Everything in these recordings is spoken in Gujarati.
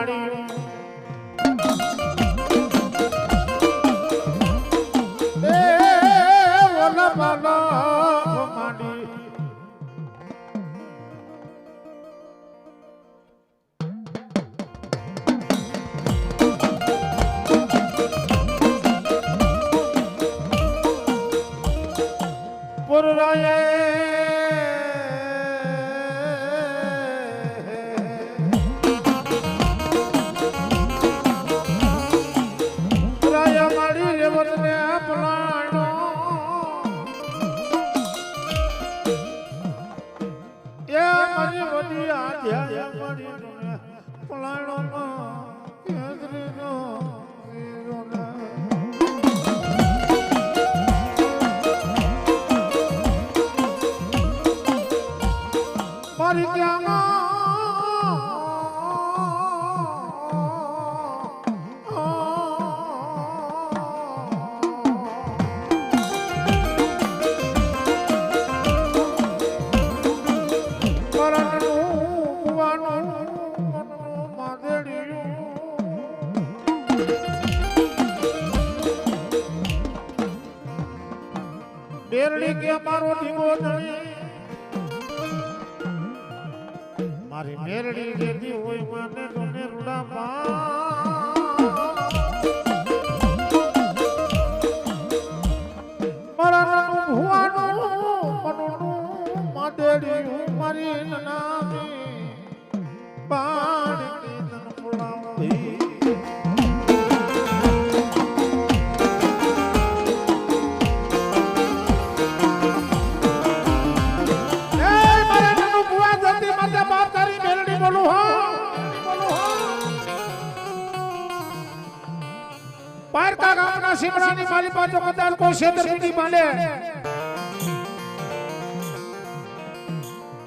માળ્યું ઓલા બાલા માંડી પુરાયે બેરડી કે મારો દીવો ધણી મારી મેરડી જેથી હોય માને તને રૂડા મારા નાનું ભુવાનું મનનું માદેડી હું મારી નામી પાણી તન ફુલાવી પારકા ગામના સિમરાની માલી પાછો કદાચ કોઈ છેતરપિંડી માંડે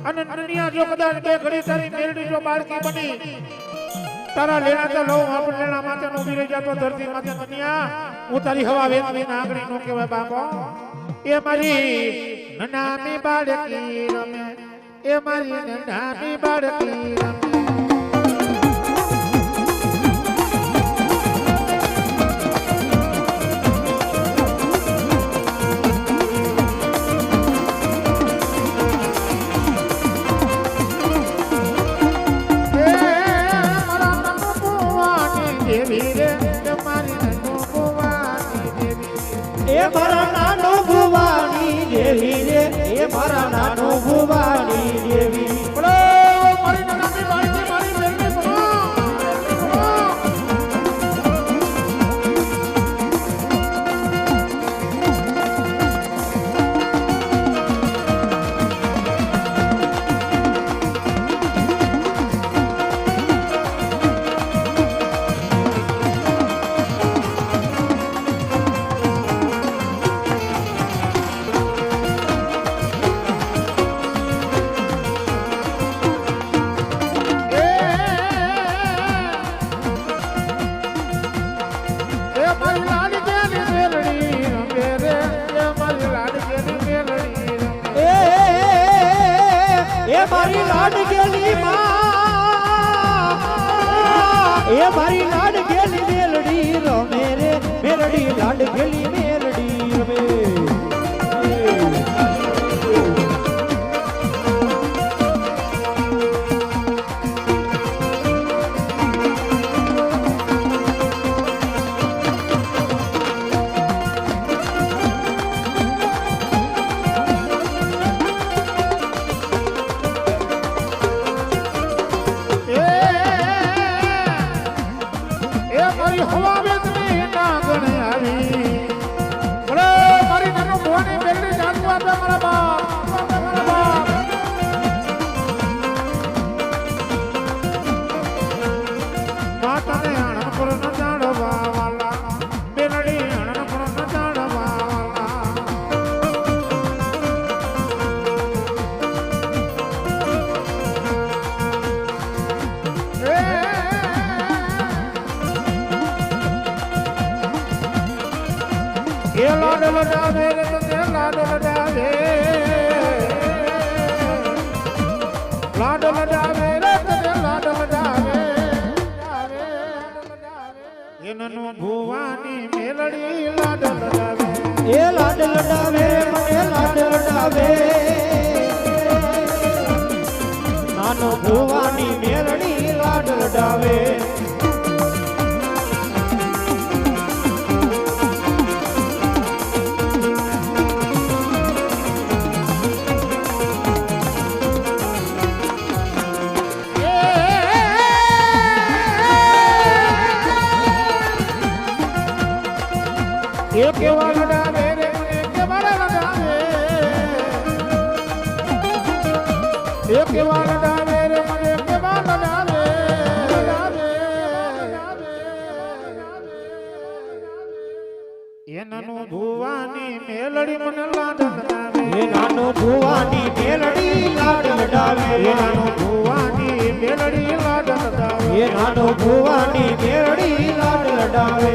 અને દુનિયા જો કદાચ બે ઘડી તારી મેરડી જો બાળકી બની તારા લેણા તો લઉં આપણે લેણા માથે નો ઉભી રહી જાતો ધરતી માથે દુનિયા હું તારી હવા વેચવી નાગણી નો કહેવાય બાપો એ મારી નામી બાળકી રમે એ મારી નામી બાળકી રમે મારા નાનો ભુવાની દેવી રે એ મારા નાનો ભુવાની દેવી મારી નાની બાળકી મારી બેનને બોલો મારી લાડકેલી માં એ મારી લાડકેલી મેલડી રમે રે મેલડી લાડકેલી મેલડી રમે હવા વેચની નાગણે આવી બોલો મારી નાનું ભવાની બેગડી જાણવા આપે મારા બાપ માતાને આણંદ પર ન જાણવા વાલા બેનડી આણંદ પર ન જાણવા ये लाड लडावे रे ते लाड लडावे लाड लडावे रे ते लाड लडावे એનનો ભુવાની મેલડી લાડ લડાવે એ લાડ લડાવે મને લાડ લડાવે નાનો ભુવાની મેરડી લાડ લડાવે એ કેવા લડાવે રે મને કેવા લડાવે એ કેવા લડાવે રે મને કેવા લડાવે એનનો ભુવાની મેલડી મને લાડ લડાવે એ નાનો ભુવાની મેરડી લાડ લડાવે એનનો ભુવાની મેલડી લાડ લડાવે એ નાનો ભુવાની મેરડી લાડ લડાવે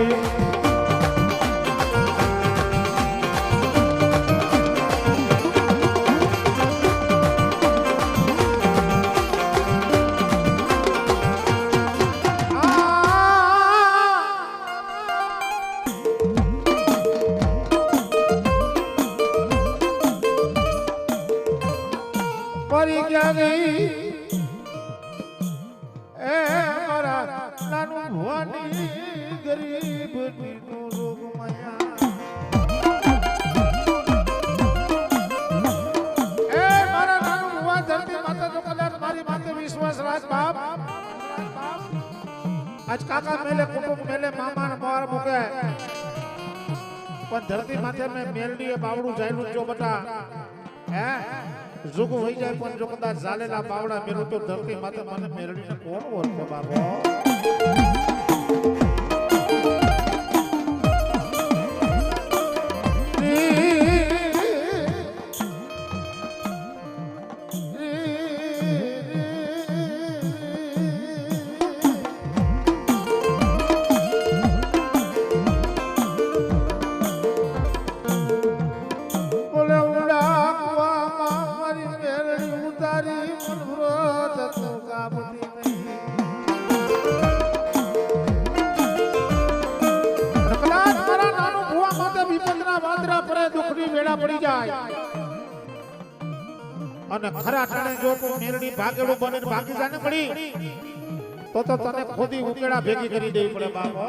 પરી ક્યાં ગઈ એ મારા નાનું ભવાની ગરીબ નું રોગ માયા એ મારા નાનું ભુવા ધરતી માતા તો કદાચ મારી માથે વિશ્વાસ રાખ બાપ આજ કાકા મેલે કુટુંબ મેલે મામા ને મોર મૂકે પણ ધરતી માથે મેં મેલડીએ બાવડું જાયલું જો બટા હે जुग वही जाए पण जो कदा झालेला बावडा मेलो तो धरती माते મને મેરડીને કોણ ઓળખે બાબો બોલે ઉડા કુવામાં મારી મેરડી ઉતારી મનવ્રત તો કાપતી નહીં કદાચ મારા નાનું ભુવા માથે વિપતના વાદળા પડે દુઃખની વેળા પડી જાય અને ખરા ટાણે જો તું મેરડી ભાગેડું બને ભાગી જાને પડી તો તને ખોદી ઉકેડા ભેગી કરી દેવી પડે બાબો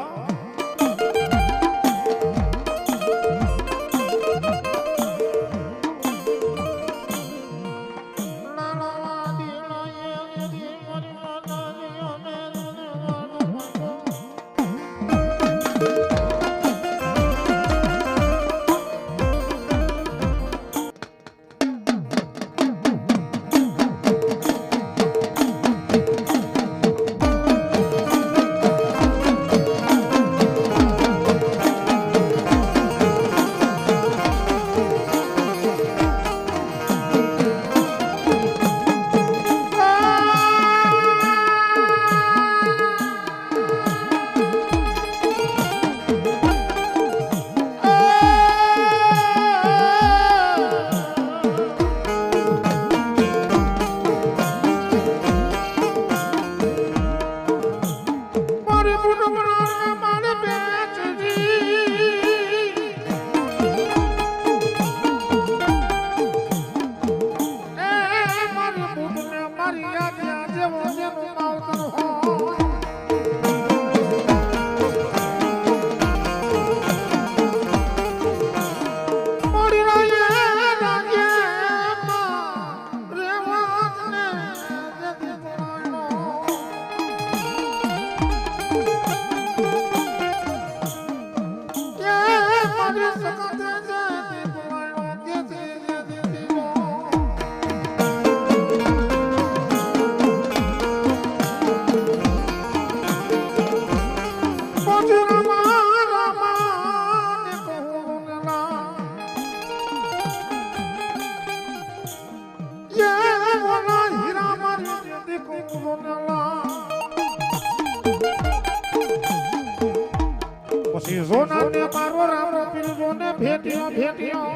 પછી જોનાને મારો રામો પીરજોને ભેટ્યો ભેટ્યો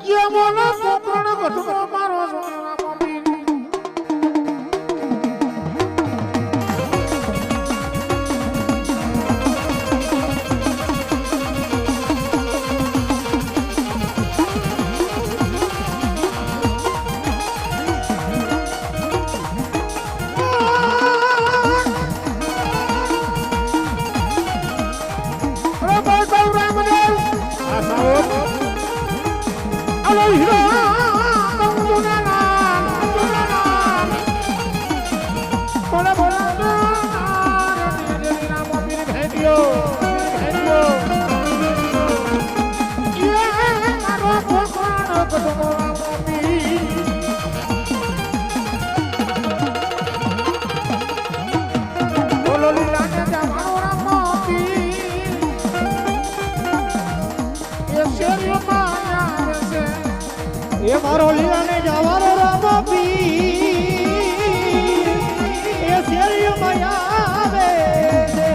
ये बोला कोकण गठनो मारो सोना मम्मी હેલ્યો હેલ્યો એ મારો ભગવાન કદમો આપી બોલો લીલાને જવાનો રામ આપી એ શેરીઓ માં આવે છે એ મારો લીલાને જવાનો રામ પી એ શેરીમાં આવે છે.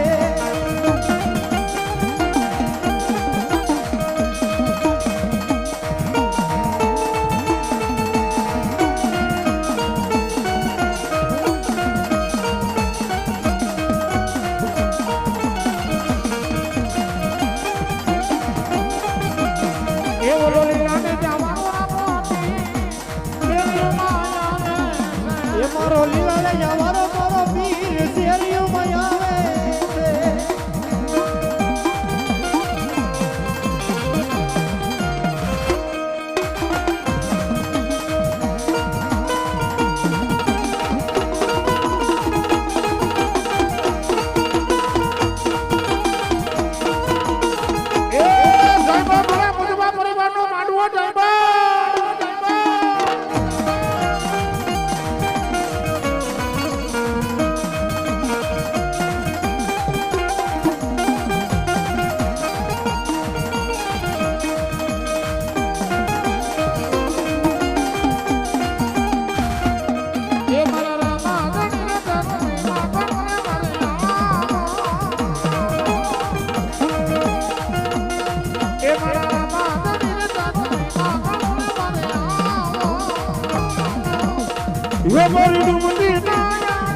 એ બોલો લીલાને જવાનો રામ આપી શેરીઓ માં આવે છે એ મારો લીલાને જવાનો મારો પીર શેરીમાં આવે છે. એ સાહેબા મારા મુજબા પરિવારનો માંડવો સાહેબા એ મારા રામા ગણને ધરતી માં ગણને એ મારા રામા ગણને ધરતી માં ગણને એ મારી ડુમતી નાયા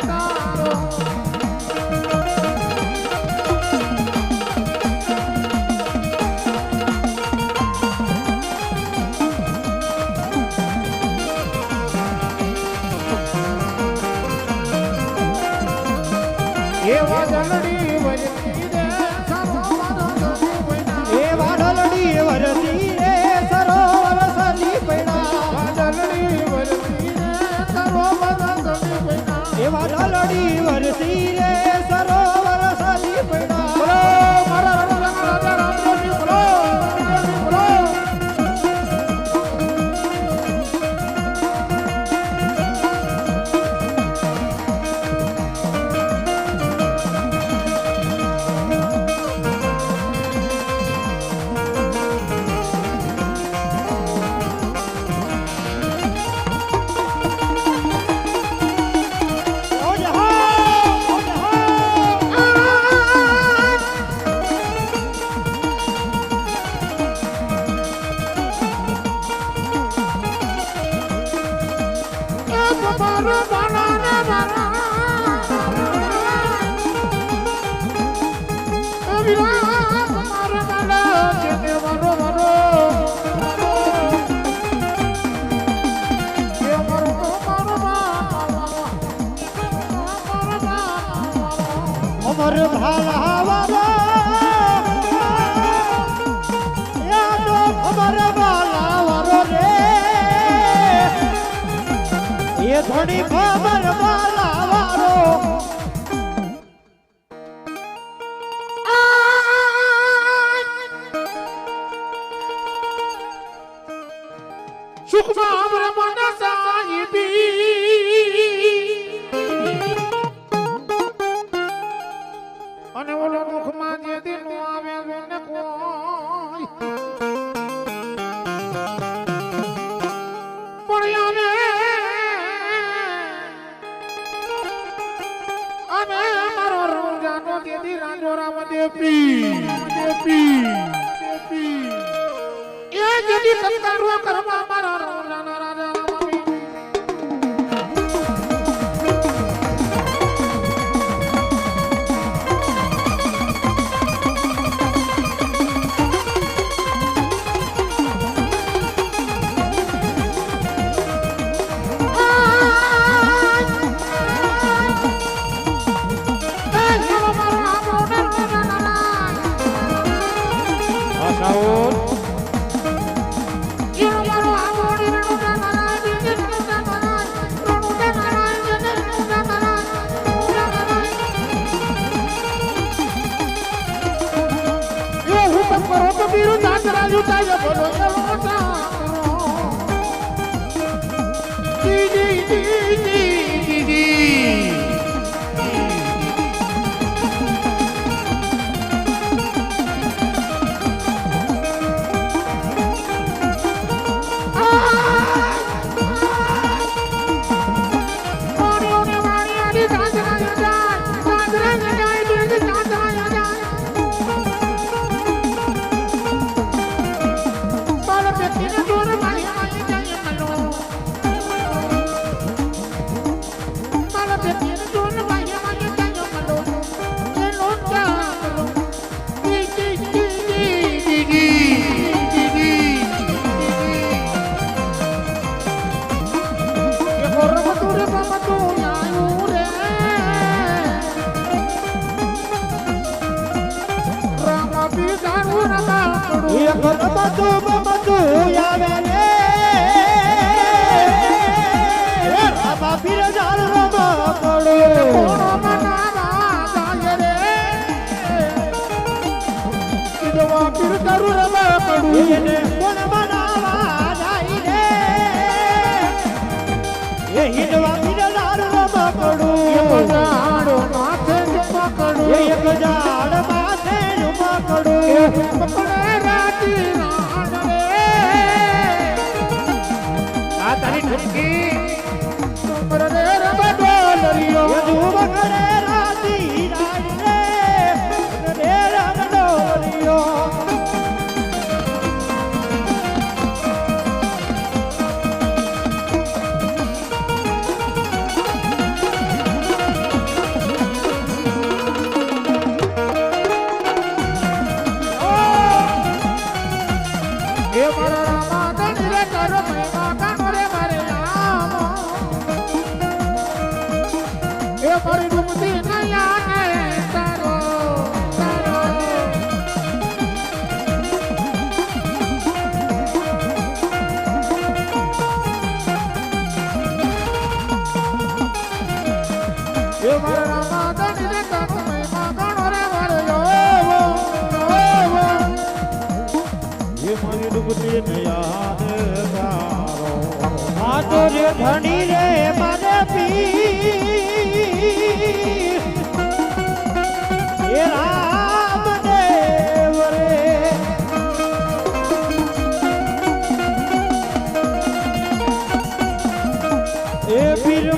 તારો એ વાદળડી વરસી રે સરોવર સરી એ વાદળડી વરસી રે સરોવર સરી પૈડા વાદળડી વરસી રે સરોવર સરી પૈડા એ વાદળડી વરસી રે સરોવર સરી બોલો પૈડા મારા રણુજા રાજા રામદેવજી બોલો બોલો ઓ જહો મારો બાલા ને બાલા એ વિરાટ મારો બાલા જેને મારો મારો એ મારો મારો મારો અમર ભાલા વારો યાદો અમર ભાલા વારો રે એ થોડી ખબર ભાલા વારો સુખમાં અમર મન સાહિબી અને ઓલો મુખમાં જે દિન આવે ને કોઈ પડ્યા ને અને મારો રોજાનો દેદી રાજો રામ દેપી એ જેદી સત્કારો કરવા મારા રોજાનો રાજા રામ આશાઓ એ મારો આમોડી રણુજા કબીર દાસરા જુટાય બોલો ચલો જી જી જી જી જી ધણી રે મારે પીર એ રામ દેવ રે એ પીર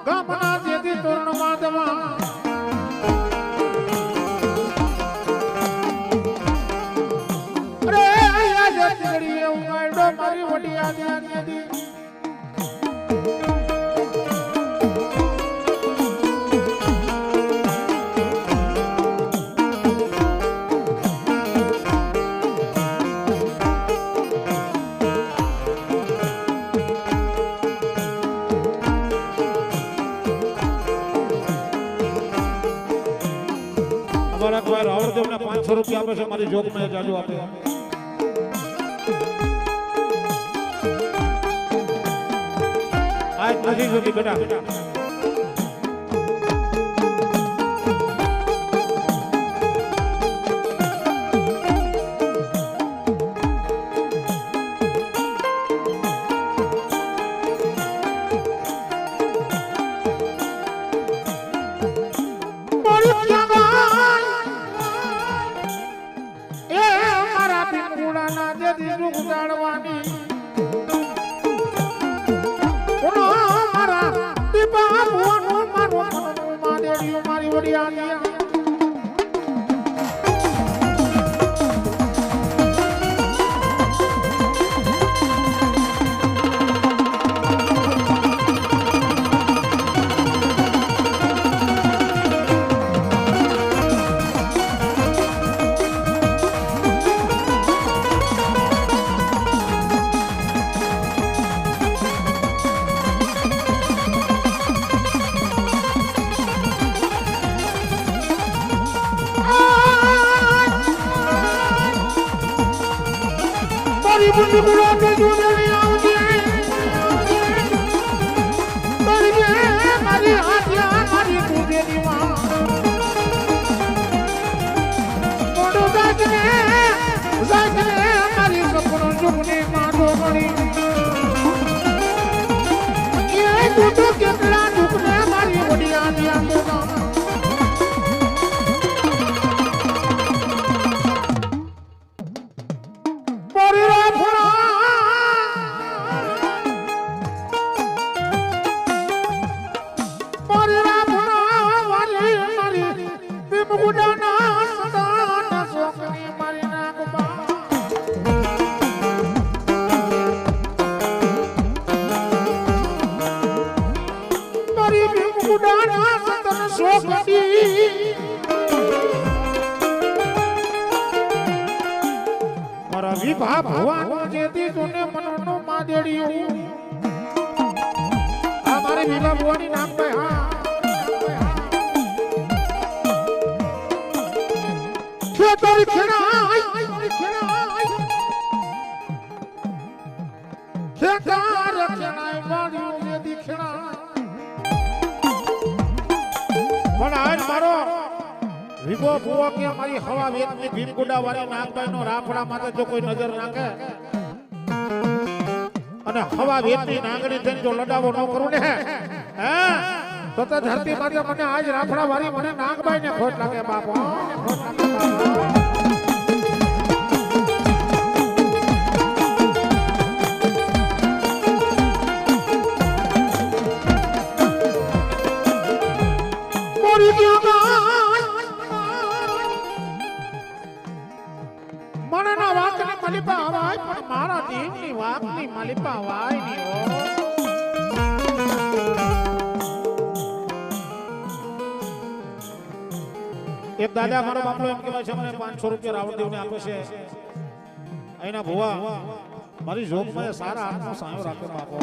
ગામના જેથી તોરણ માધવા અરે આ જતી એવું કાયડો મારી વડી આદિ રાવણદેવને 500 રૂપિયા આપે છે મારી જોગ માં જાજુ આપે આજ નથી જોતી બેટા મારી વડી આલિયા बुंदू बुला के जुड़नी आऊंगी मारी हाथिया मारी तुझे दीवान मोड़ो जागने मारी सपनों जुगने मारो बड़ी ये गुटो केतला दुखने मारी वडिया दिया दोगा વિભા ભવાનો જેથી જોને મનનો માદેડિયું આ મારી વિભા ભવાની નામ ભાઈ હા ખેતર ખેડાય ખેતર ખેડાય વાડીઓ જેથી ખેડાય પણ આજ મારો વિભો ભુવો કે મારી હવા વેતની ભીમગુડા વાળી નાગબાઈનો રાફડા માથે જો કોઈ નજર નાખે અને હવા વેતની નાગણી થઈને જો લડાવો ન કરું ને હે તો ધરતી માથે મને આજ રાફડા વાળી મને નાગબાઈને ખોટ લાગે બાપો ખોટ લાગે બાપો મારા દેવની વાતની માલિપા વાય ની એક દાદા મારો બાપલો એમ કહેવાય છે મને 500 રૂપિયા રાવણદેવને આપે છે અહીંના ભુવા મારી જોગમાં સારા હાથનો સાયો રાખો બાપો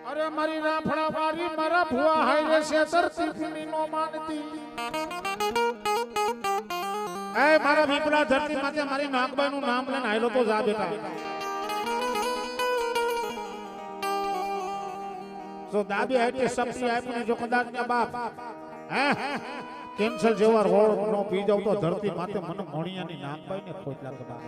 અરે મારી રાફડા વારી મારા ભુવા હાઈવે છે ધરતી ફૂલી નો માનતી એ મારા ભીપડા ધરતી માથે મારી નાગબાઈ નું નામ લઈને આયલો તો જા બેટા તો દાબી હાઈટે સપની આપને જો કદાચ ને બાપ હે કેન્સર જેવા રોડ નો પી જાવ તો ધરતી માથે મને મણિયાની નાગબાઈ ને ખોટ લાગે બાપ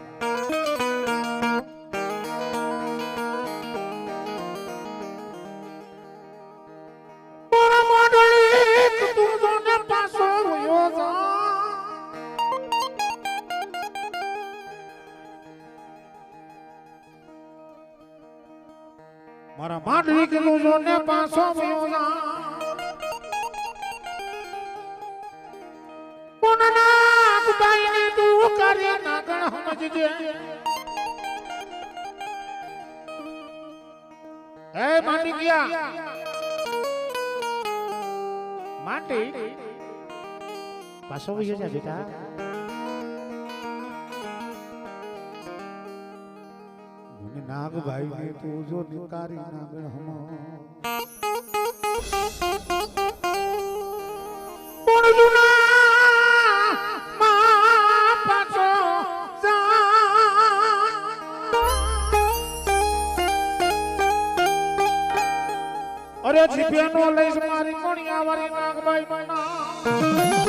મારા માંડવી કીધું જો ને પાછો વયો જા કોના બાઈને તું કરે નાગણ સમજજે એ માંડી ગયા માંડી પાછો વયો જા બેટા નાગ ભાઈ ને તું જો નિકારી નાગણ હમો કોણ જુના મા પાછો જા અરે જીભેનો લઈશ મારી કોણિયા વાળી નાગભાઈ બના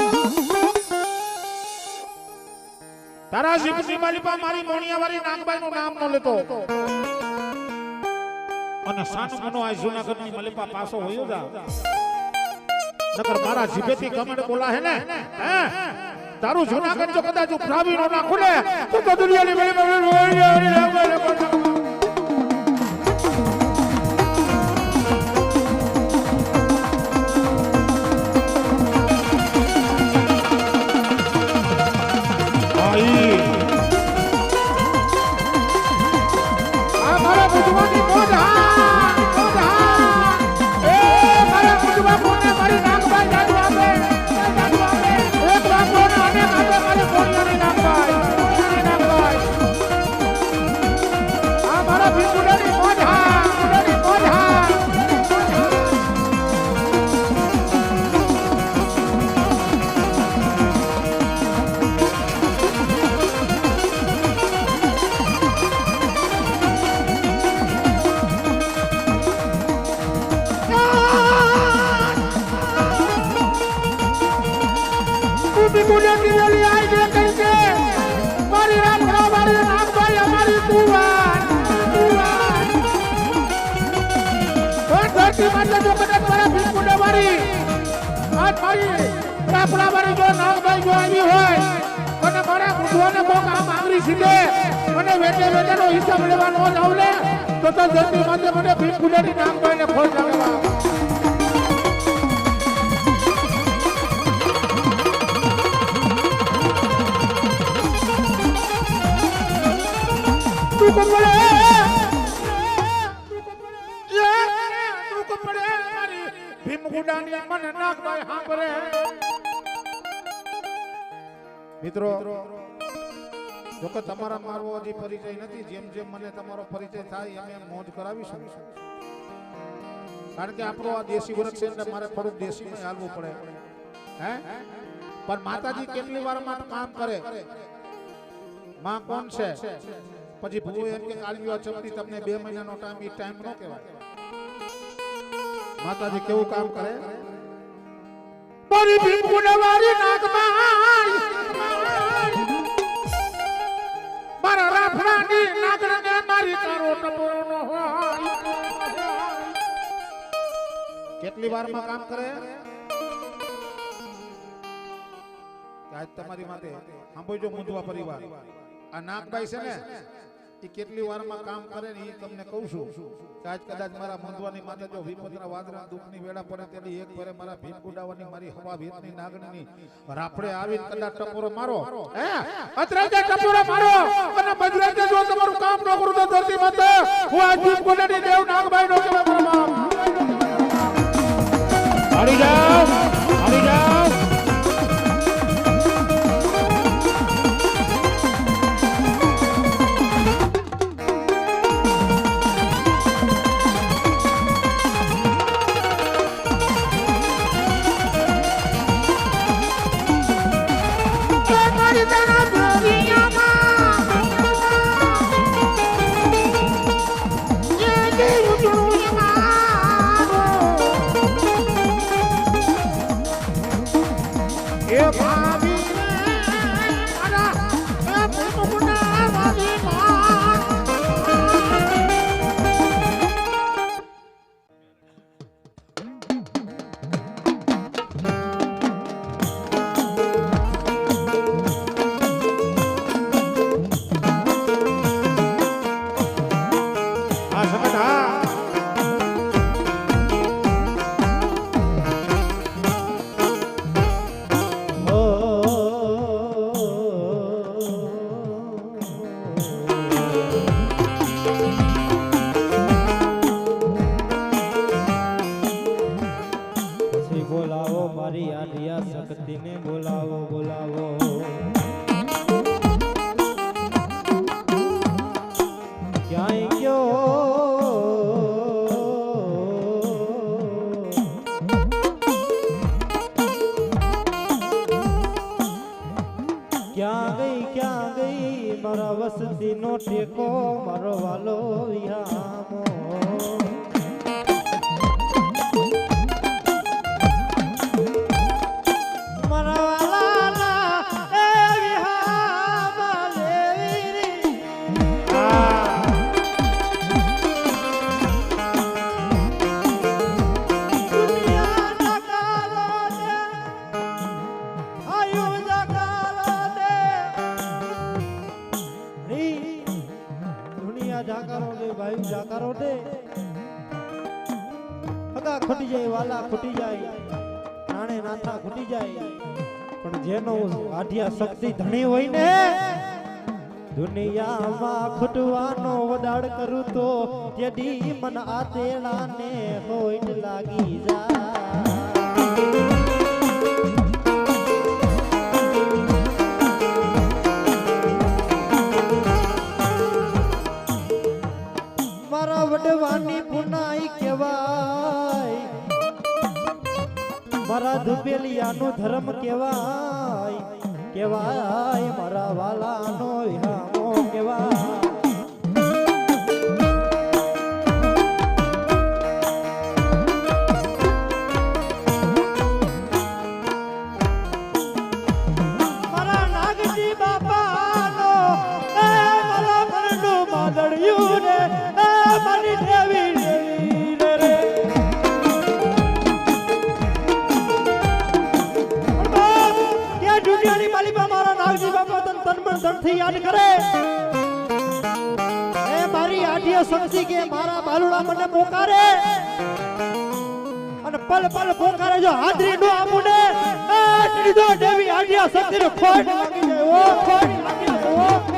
તારા જીભની માલિપા મારી મોણિયા વાળી નાગભાઈ નું નામ ન લેતો અને સાનો મનો આ જૂનાગઢની મલિપા પાછો હોયો જા નકર મારા જીભેથી કમેન્ટ બોલા હે ને હે તારું જૂનાગઢ જો કદાચ પ્રાવીનો ના ખુલે તો દુનિયાની મલિપા હિસાબ લેવાનો આવલે તો જલ્દી માટે મને ભીમ ગુડાની નાગભાઈ ને ફોન લાવવા તું કપડે મારી ભીમ ગુડાની મને નાગભાઈ સાંભળે મિત્રો જોકે તમારા મારો હજી પરિચય નથી જેમ જેમ મને તમારો પરિચય થાય એમ મોજ કરાવી શકું કારણ કે આપણો આ દેશી વૃક્ષ છે એટલે મારે થોડુંક દેશીમાં હાલવું પડે હે પણ માતાજી કેટલી વાર માં કામ કરે માં કોણ છે પછી ભૂવો એમ કે કાળીઓ ચપટી તમને 2 મહિનાનો ટાઈમ ઈ ટાઈમ નો કહેવાય માતાજી કેવું કામ કરે મારી ભીમ ગુણવારી નાગમાઈ મારા રાફડાની નાગરને મારી તારો ટપોરો નો હોય કેટલી વાર માં કામ કરે આજ તમારી માટે સાંભળજો મુંજવા પરિવાર આ નાગભાઈ છે ને એ કેટલી વાર માં કામ કરે ને એ તમને કહું છું કે આજ કદાચ મારા મુંજવાની માથે જો વિપતના વાદળા દુઃખની વેળા પડે તેની એક ફરે મારા ભીમ ગુડાવાની મારી હવા ભેતની નાગણીની રાફડે આવીને કદાચ ટપોરો મારો હે અત્યારે ટપોરો મારો અને બજરાજે જો તમારું કામ ન કરું તો ધરતી માતે હું આ ભીમ ગુડાની દેવ નાગભાઈ નો કહેવા મારો હારી જાઓ હારી જાઓ બોલાવો મારી આલિયા શક્તિને બોલાવો બોલાવો ક્યાંય ગયો ક્યાં ગઈ મારા વસતી નો ટેકો મારો વાલો વિહામો જાકારો દે હગા ખોટી જાય વાલા ખોટી જાય નાણે નાથા ખોટી જાય પણ જેનો આઢિયા શક્તિ ધણી હોય ને દુનિયામાં ખોટવાનો વડાડ કરું તો જેડી મન આતેડાને હોય લાગી જાય વડવાની પુનાઈ કહેવાય મારા ધુબેલિયાનો ધર્મ કહેવાય કહેવાય મારા વાલાનો વિહામો કહેવાય મારા નાગજી બાપાનો મારા પરનું માદળિયું ને મારી દેવી દેવી રે કે દુનિયાની માલિકા મારા નાગજી બાપા તન મન ધનથી યાદ કરે એ મારી આઢિયા શક્તિ કે મારા બાલુડા મને પોકારે અને પલ પલ પોકારે જો હાજરી નો આપું ને એ દેવી આઢિયા શક્તિ ને ખોટ લાગી જાય ઓ ખોટ લાગી જાય ઓ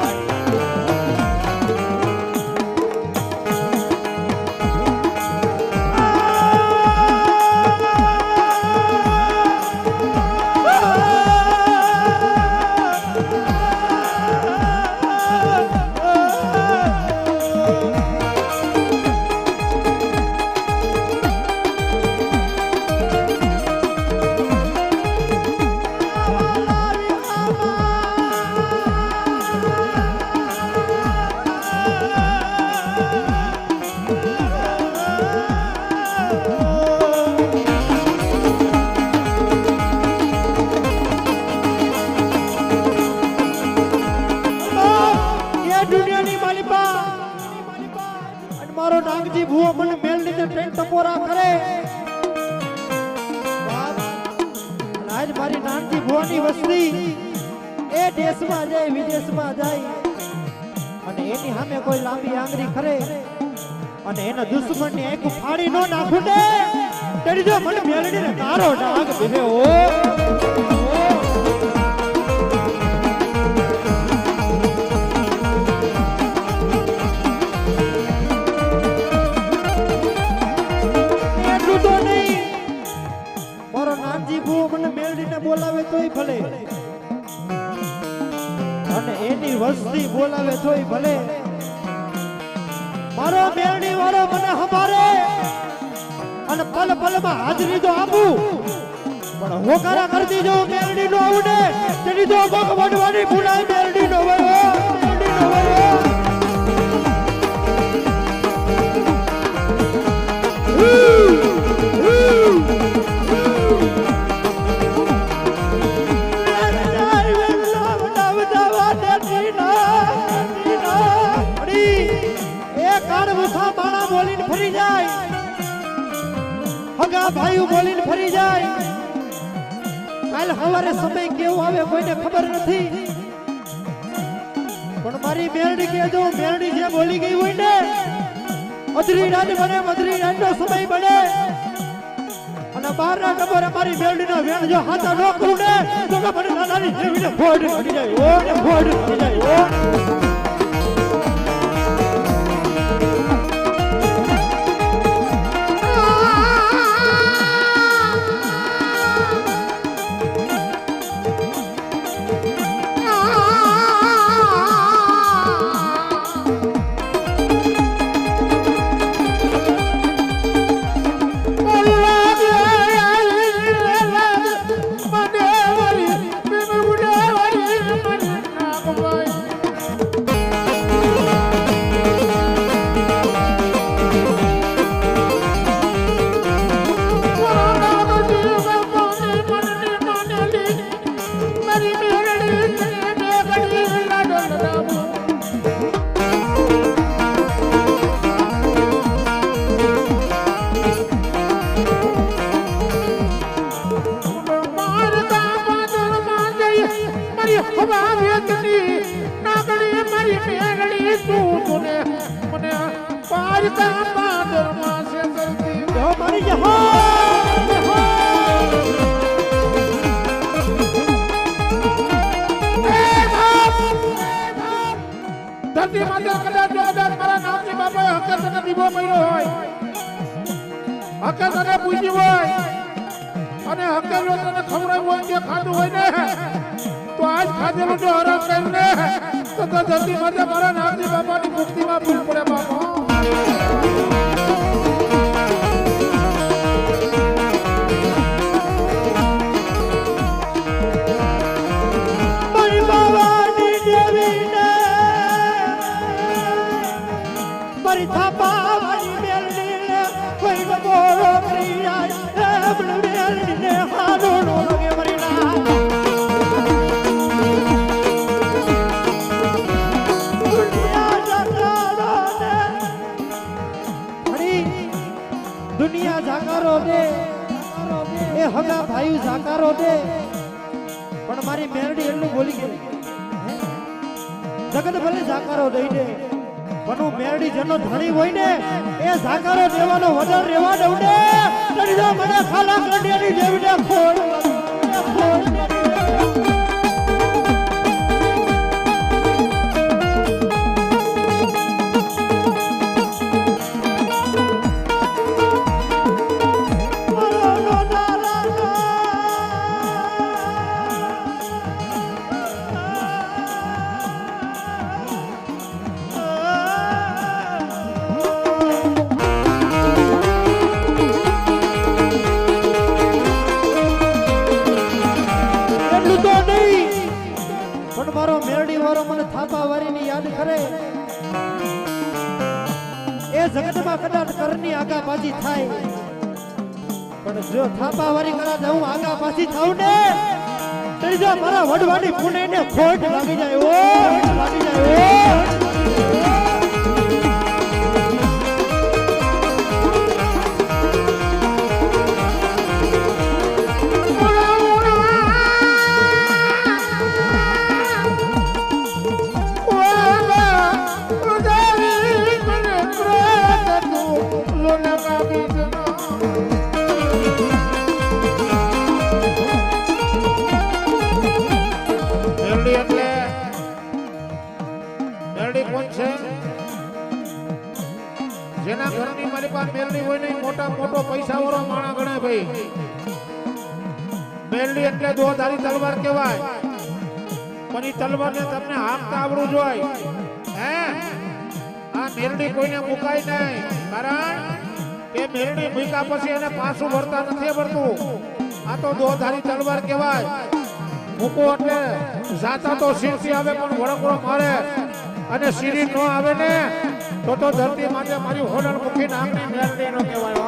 મારો નાગજી ભૂવો મને મેલ લીધે ટ્રેન ટપોરા કરે આજ મારી નાનજી ભૂવાની વસ્તી એ દેશમાં જાય વિદેશમાં જાય અને એની સામે કોઈ લાંબી આંગળી કરે અને એના દુશ્મનની આંખ ફાડી નો નાખું ને તેડી જો મને મેલડીને તારો ડાગ બેહે ઓ મને મેલડીને બોલાવે તોય ભલે અને એની વસ્તી બોલાવે તોય ભલે મારો મેલડી વાળો મને હમારે અને પલ પલમાં હાજરી તો આપું પણ હોકારા કરતી જો મેલડી નો આવું ને તેની તો ગોગ વડવાની ભૂલાય મેલડી નો વયો મેલડી નો વયો બોલીને ફરી જાય હગા ભાઈઓ બોલીને ફરી જાય કાલ સવારે સમય કેવો આવે કોઈને ખબર નથી પણ મારી મેરડી કેજો મેરડી જે બોલી ગઈ હોય ને અધરી રાત બને મધરી રાતનો સમય બને અને બહારના ટબોરે મારી મેરડીનો વેણ જો હાથા ન કરું ને તો મને નાની જેવીને ફોડ પડી જાય ઓ ને ફોડ પડી જાય ઓ મેઘડી તું તુને મને પારકા પાદરમાં છે ધરતી જો મારી જહો ધરતી માતા કદાચ જો કદાચ મારા નામથી બાપાએ હકે તને દીવો કર્યો હોય હકે તને પૂજી હોય અને હકે જો તને ખવડાવ્યું હોય કે ખાધું હોય ને તો આજ ખાધેલું જો હરામ કરીને તો ધરતી માતા મારા નામથી બાપાની મુક્તિમાં ભૂલ પડે બાપા દુનિયા જાકારો દે એ હગા ભાઈ જાકારો દે પણ મારી મેરડી એટલું બોલી ગઈ જગત ભલે જાકારો દઈ દે પણ હું મેરડી જેનો ધણી હોય ને એ જાકારો દેવાનો વદર રેવા દઉં ને તડીજો મને ખાલા કડિયાની દેવીને ખોડ મારો મેરડી વાળો મને થાપા વારીની યાદ કરે એ જગતમાં કદાચ કરની આગા પાછી થાય પણ જો થાપા વારી કદાચ હું આગા પાછી થાઉં ને તો જો મારા વડવાડી પુણે ને ખોટ લાગી જાય ઓ લાગી જાય ઓ જેના ઘરની મારી પાસે મેલડી હોય ને મોટા મોટો પૈસા વાળો માણા ગણાય ભાઈ મેલડી એટલે દોધારી તલવાર કહેવાય પણ એ તલવાર ને તમને હાંકતા આવડવું જોઈએ હે આ મેલડી કોઈને મુકાય નહીં કારણ કે મેલડી મૂક્યા પછી એને પાછું ભરતા નથી ભરતું આ તો દોધારી તલવાર કહેવાય મૂકો એટલે જાતા તો શીરથી આવે પણ વળકડો મારે અને શીરી નો આવે ને તો ધરતી માટે મારી હોડર મુખી નામની મેલડી નો કહેવાય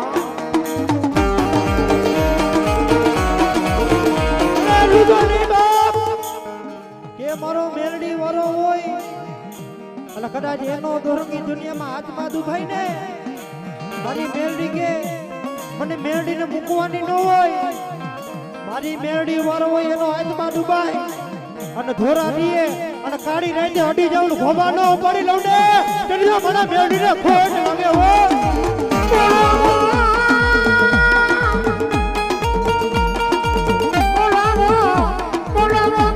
કે મારો મેલડી વાળો હોય એટલે કદાચ એનો દોરંગી દુનિયામાં હાથમાં દુભાઈ ને મારી મેલડી કે મને મેલડી ને મૂકવાની ન હોય મારી મેલડી વાળો હોય એનો હાથમાં દુભાઈ અને ધોરા દીએ અને કાળી રાતે અડી જાઉં ઘોબા ન ઉપાડી લઉં ને તેની મને મેલડી ને ખોટ લાગે હો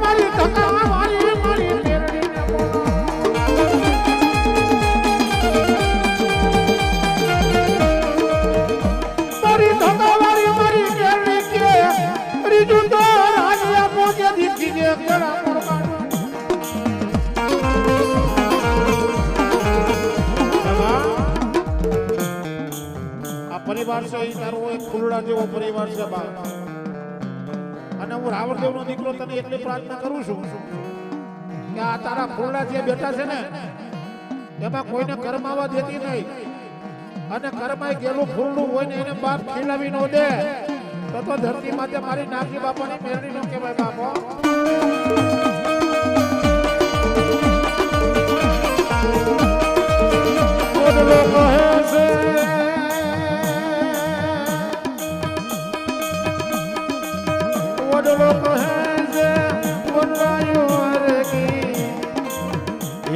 મારી ધકા મારી મેલડી ને મારી ધકા મારી મેલડી કે રીજુ તો રાજ્યા પોતે દીધી દે કરા પરિવાર છે એ તારો એક ફૂલડા જેવો પરિવાર છે બા અને હું રાવણદેવ નો દીકરો તને એટલી પ્રાર્થના કરું છું કે આ તારા ફૂલડા જે બેઠા છે ને એમાં કોઈને કરમાવા દેતી નહીં અને કરમાઈ ગયેલું ફૂલડું હોય ને એને બાપ ખીલાવી ન દે તો ધરતી માતે મારી નાગજી બાપાની મેરડી નો કહેવાય બાપો લોકો હે છે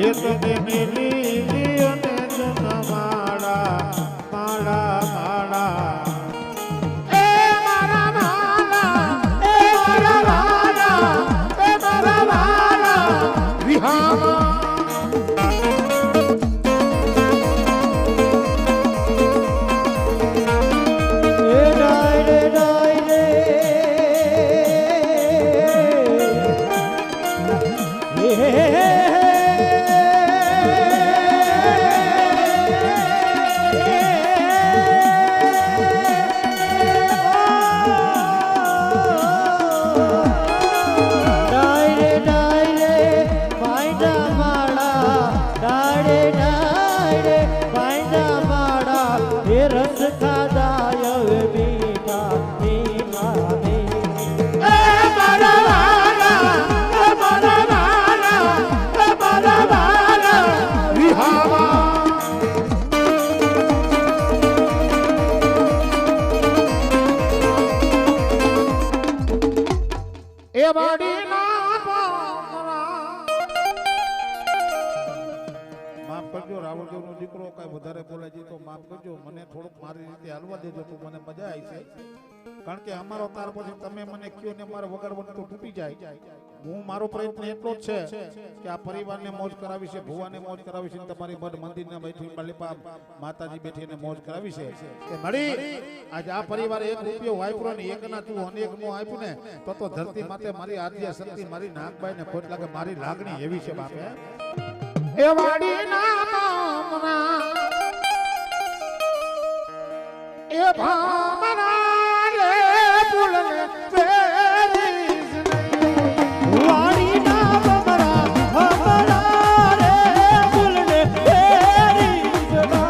એ તમે મેલી અને જન માળા માળા માળા એ મારા માળા એ મારા માળા એ મારા માળા વિહામા દીકરો કઈ વધારે બોલાય છે તો માફ કરજો મને થોડુંક મારી રીતે હાલવા દેજો તો મને મજા આવી છે કારણ કે અમારો તાર પછી તમે મને કયો ને મારે વગાડવાનું તો તૂટી જાય હું મારો પ્રયત્ન એટલો જ છે કે આ પરિવારને મોજ કરાવી છે ભુવાને મોજ કરાવી છે તમારી મઢ મંદિરને બેઠી બાલીપા માતાજી બેઠીને મોજ કરાવી છે કે મળી આજ આ પરિવારે 1 રૂપિયો વાપરો ને એક ના તું અનેક નો આપ્યું ને તો ધરતી માતે મારી આદ્ય શક્તિ મારી નાગબાઈ ને ખોટ લાગે મારી લાગણી એવી છે બાપે એ વાડી ના મામના એ ભામના રે પુલને ફેરી નહીં વાડી ના મામરા ભામના રે પુલને ફેરી જના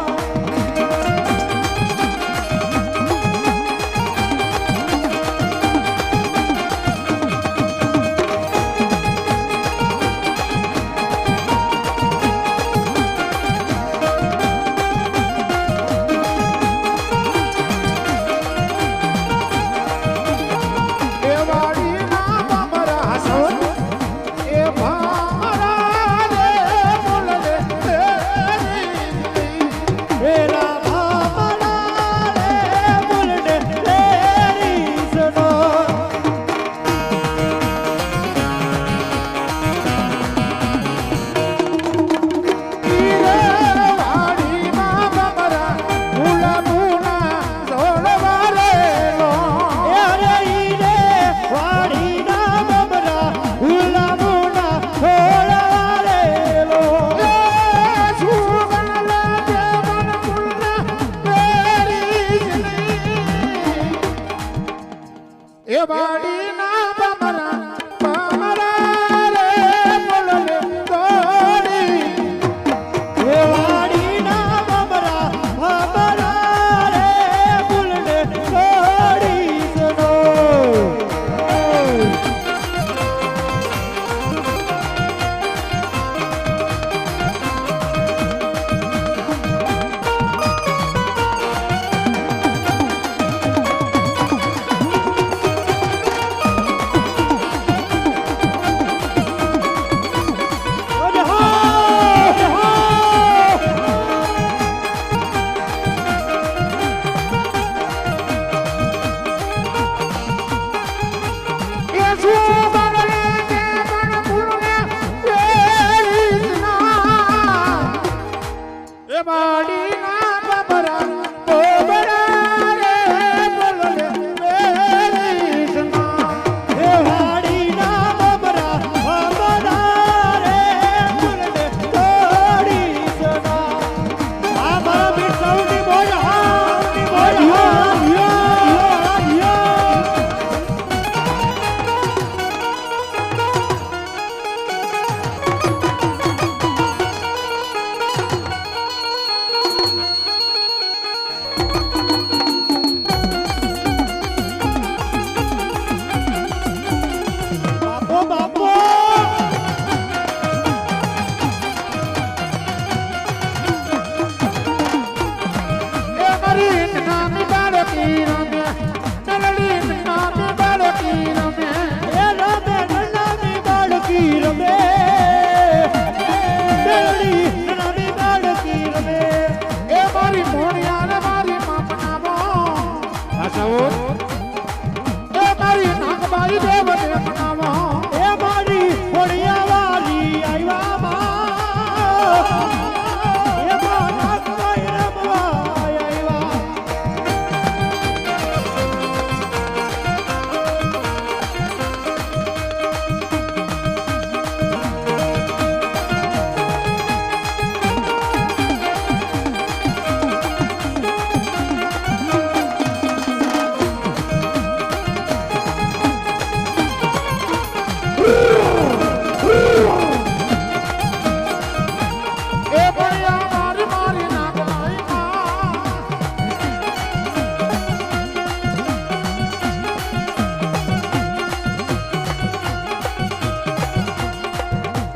એ ભણ્યા મારી મારી નાગમાઈ માં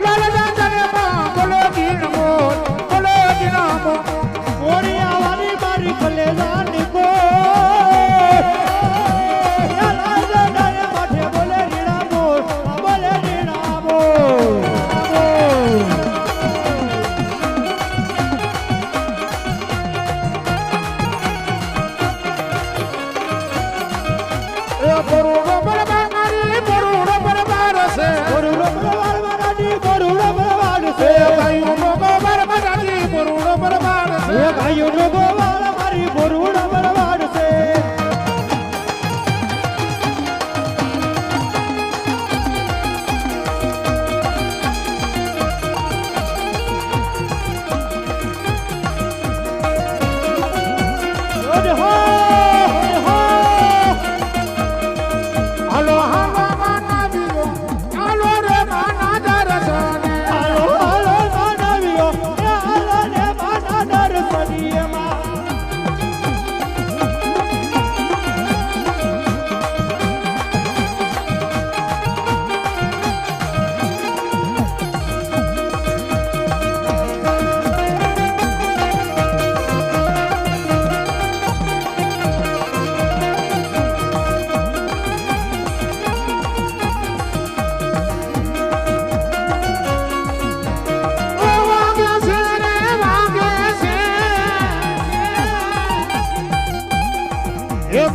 લાલા જાને માં બોલો દીનમો બોલો દીનમો મોરી આવવાની મારી કલેજાની કો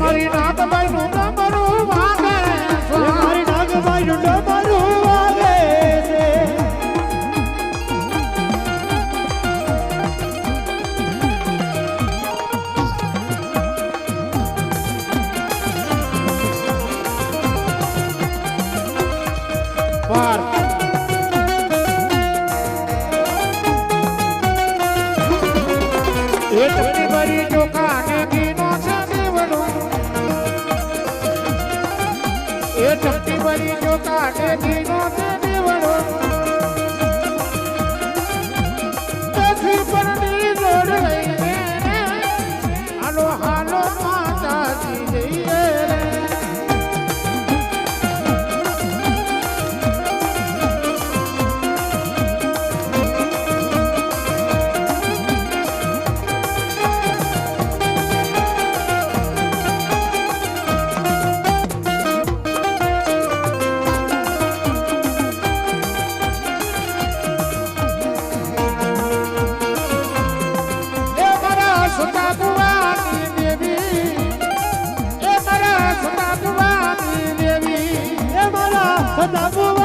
મારી નાગબાઈ નું ડમરું વાગે મારી નાગબાઈ નું ડમરું વાગે છે પર એ ચપટી ભરી ચોખા ને ઘીનો છે એ ચપટી ભરી જો કાઢે ઘીનો છે દીવડો તેથી પરની જોડ લઈને હાલો હાલો માતાજી જઈએ રે સદા